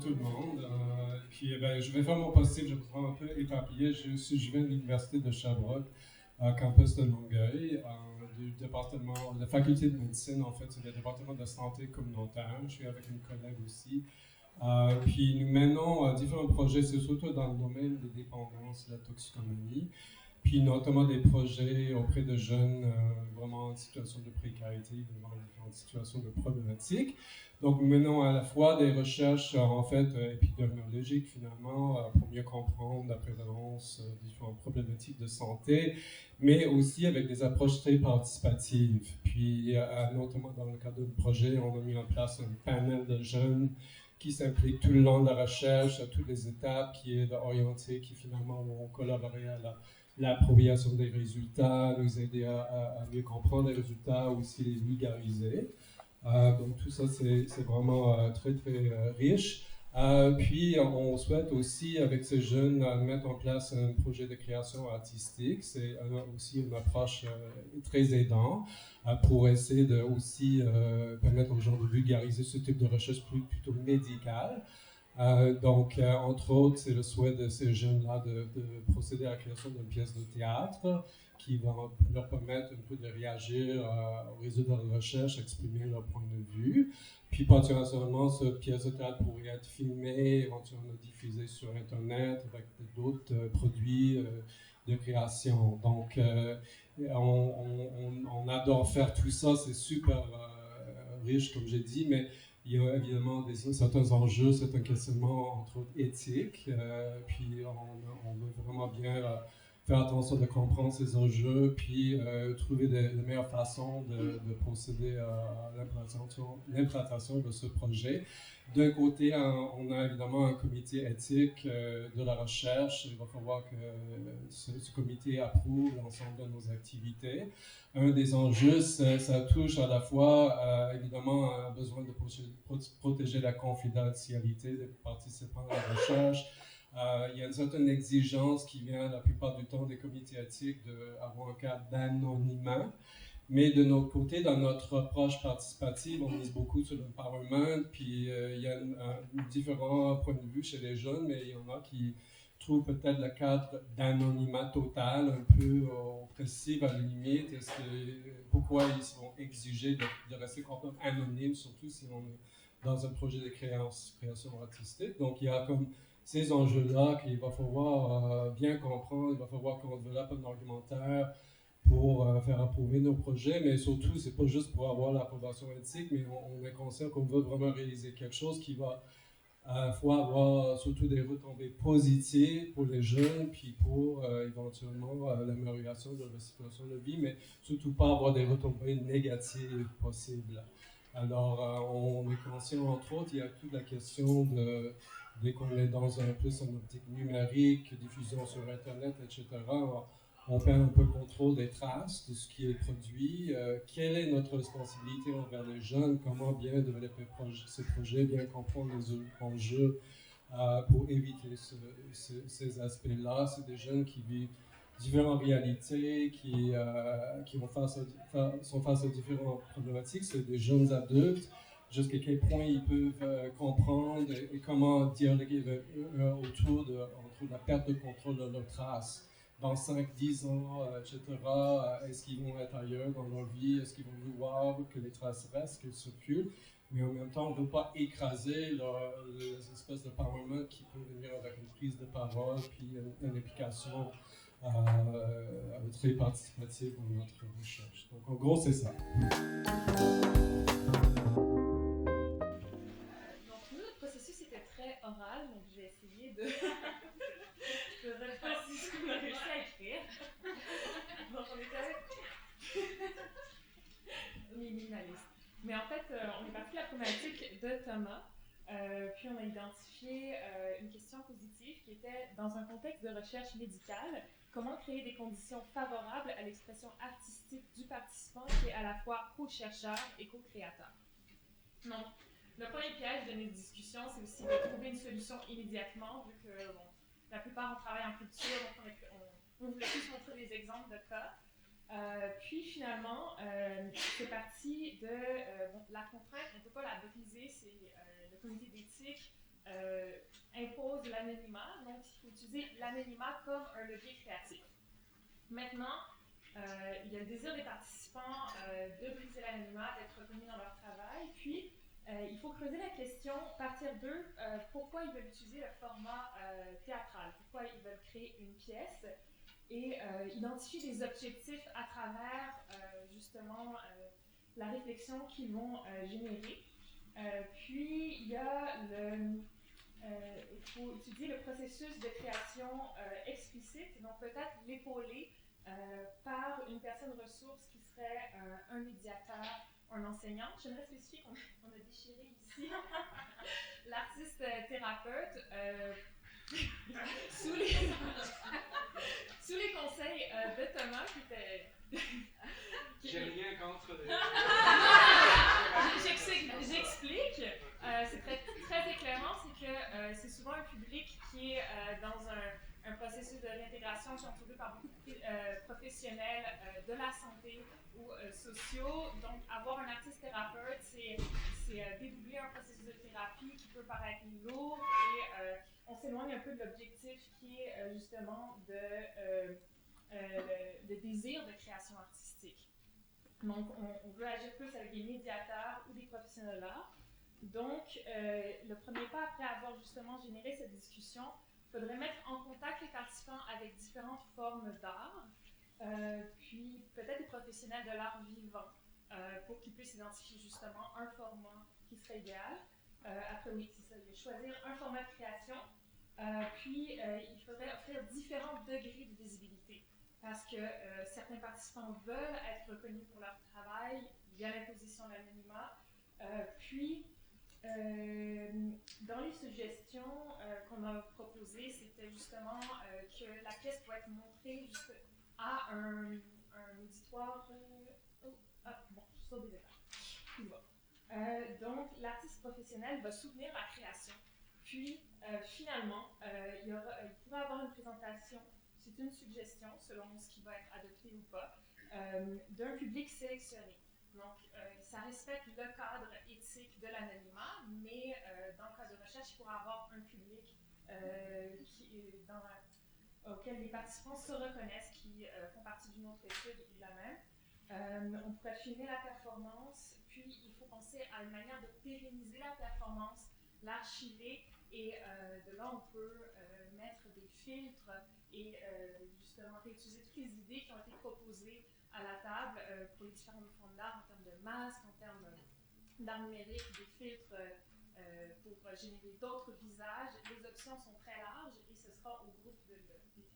tout le monde. Puis je vais faire mon possible, je vais être un peu éparpillé. Je viens de l'Université de Sherbrooke, campus de Longueuil, du département, de la faculté de médecine, en fait, c'est le département de santé communautaire. Je suis avec une collègue aussi. Puis nous menons différents projets, c'est surtout dans le domaine des dépendances, de la toxicomanie, puis notamment des projets auprès de jeunes vraiment en situation de précarité, dans différentes situations de problématiques. Donc nous menons à la fois des recherches en fait épidémiologiques finalement pour mieux comprendre la prévalence de différentes problématiques de santé, mais aussi avec des approches très participatives. Puis notamment dans le cadre d'un projet, on a mis en place un panel de jeunes qui s'impliquent tout le long de la recherche, à toutes les étapes, qui est orienté, qui finalement vont collaborer à l'appropriation des résultats, nous aider à mieux comprendre les résultats, aussi les vulgariser. Donc tout ça, c'est vraiment très, très riche. Puis on souhaite aussi, avec ces jeunes, mettre en place un projet de création artistique. C'est aussi une approche très aidante pour essayer de aussi permettre aux gens de vulgariser ce type de recherche plutôt médicale. Donc, entre autres, c'est le souhait de ces jeunes-là de procéder à la création d'une pièce de théâtre qui va leur permettre un peu de réagir aux résultats de recherche, exprimer leur point de vue. Puis, potentiellement, cette pièce de théâtre pourrait être filmée, éventuellement diffusée sur Internet avec d'autres produits de création. Donc, on adore faire tout ça, c'est super riche, comme j'ai dit, mais il y a évidemment certains enjeux, certains questionnements, entre autres éthiques. Puis on veut vraiment bien faire attention de comprendre ces enjeux, puis trouver les meilleures façons de procéder à l'implantation de ce projet. D'un côté, on a évidemment un comité éthique de la recherche. Il va falloir que ce comité approuve l'ensemble de nos activités. Un des enjeux, ça touche à la fois, évidemment, un besoin de protéger la confidentialité des participants à la recherche. Il y a une certaine exigence qui vient la plupart du temps des comités éthiques d'avoir un cas d'anonymat. Mais de notre côté, dans notre approche participative, on mise beaucoup sur l'empowerment, puis il y a différents points de vue chez les jeunes, mais il y en a qui trouvent peut-être le cadre d'anonymat total un peu oppressif à la limite. Pourquoi ils sont exigés de rester complètement anonymes, surtout si on est dans un projet de création artistique. Donc il y a comme ces enjeux-là qu'il va falloir bien comprendre, il va falloir qu'on développe un argumentaire pour faire approuver nos projets, mais surtout, c'est pas juste pour avoir l'approbation éthique, mais on est conscient qu'on veut vraiment réaliser quelque chose qui va à la fois avoir surtout des retombées positives pour les jeunes, puis pour éventuellement l'amélioration de leur situation de vie, mais surtout pas avoir des retombées négatives possibles. Alors, on est conscient, entre autres, il y a toute la question dès qu'on est dans plus une optique numérique, diffusion sur Internet, etc., on perd un peu le contrôle des traces de ce qui est produit. Quelle est notre responsabilité envers les jeunes? Comment bien développer ces projets, bien comprendre les enjeux pour éviter ces aspects-là? C'est des jeunes qui vivent différentes réalités, qui sont face à différentes problématiques. C'est des jeunes adultes. Jusqu'à quel point ils peuvent comprendre et comment dialoguer autour de la perte de contrôle de leurs traces dans 5-10 ans, etc. Est-ce qu'ils vont être ailleurs dans leur vie? Est-ce qu'ils vont vouloir que les traces restent, qu'elles circulent? Mais en même temps, on ne veut pas écraser les espèces de parlement qui peuvent venir avec une prise de parole puis une implication très participative dans notre recherche. Donc, en gros, c'est ça. Donc, nous, notre processus était très oral, donc j'ai essayé de... Je ne sais pas si on a réussi à écrire. Donc, on était minimaliste. Mais en fait, on est parti de la problématique de Thomas. Puis on a identifié une question positive qui était, dans un contexte de recherche médicale, comment créer des conditions favorables à l'expression artistique du participant qui est à la fois co-chercheur et co-créateur. Donc, le premier piège de nos discussions, c'est aussi de trouver une solution immédiatement, vu que la plupart on travaille en culture, donc on voulait plus montrer des exemples de cas. Puis finalement, c'est parti de la contrainte, on ne peut pas la briser, c'est le comité d'éthique impose l'anonymat, donc il faut utiliser l'anonymat comme un levier créatif. Maintenant, il y a le désir des participants de briser l'anonymat, d'être reconnus dans leur travail, puis il faut creuser la question, partir d'eux, pourquoi ils veulent utiliser le format théâtral, pourquoi ils veulent créer une pièce, et identifier des objectifs à travers justement la réflexion qu'ils vont générer. Puis il y a il faut étudier le processus de création explicite, donc peut-être l'épauler par une personne ressource qui serait un médiateur, un enseignant. J'aimerais spécifier qu'on a déchiré ici l'artiste thérapeute sous les conseils de Thomas qui était... J'ai rien contre... J'explique. C'est très éclairant, c'est que c'est souvent un public qui est dans un processus de réintégration. J'ai entouré par beaucoup de professionnels de la santé ou sociaux. Donc, avoir un artiste thérapeute, c'est dédoubler un processus de thérapie qui peut paraître lourd et on s'éloigne un peu de l'objectif qui est justement de désir de création artistique. Donc, on veut agir plus avec des médiateurs ou des professionnels d'art. Donc, le premier pas, après avoir justement généré cette discussion, il faudrait mettre en contact les participants avec différentes formes d'art, puis peut-être des professionnels de l'art vivant, pour qu'ils puissent identifier justement un format qui serait idéal. Après, oui, c'est ça, il faut choisir un format de création, puis il faudrait offrir différents degrés de visibilité. Parce que certains participants veulent être reconnus pour leur travail via l'imposition de l'anonymat. Puis, dans les suggestions qu'on a proposées, c'était justement que la pièce pourrait être montrée à un auditoire. Bon, je saute des étapes. Donc, l'artiste professionnel va soutenir la création. Puis, finalement, il pourrait avoir une présentation. C'est une suggestion, selon ce qui va être adopté ou pas, d'un public sélectionné. Donc, ça respecte le cadre éthique de l'anonymat, mais dans le cadre de recherche, il pourra avoir un public auquel les participants se reconnaissent, qui font partie d'une autre étude ou de la même. On pourrait filmer la performance, puis il faut penser à une manière de pérenniser la performance, l'archiver, et de là, on peut mettre des filtres et justement réutiliser toutes les idées qui ont été proposées à la table pour les différentes formes d'art en termes de masques, en termes d'art numérique, des filtres pour générer d'autres visages. Les options sont très larges et ce sera au groupe de le définir.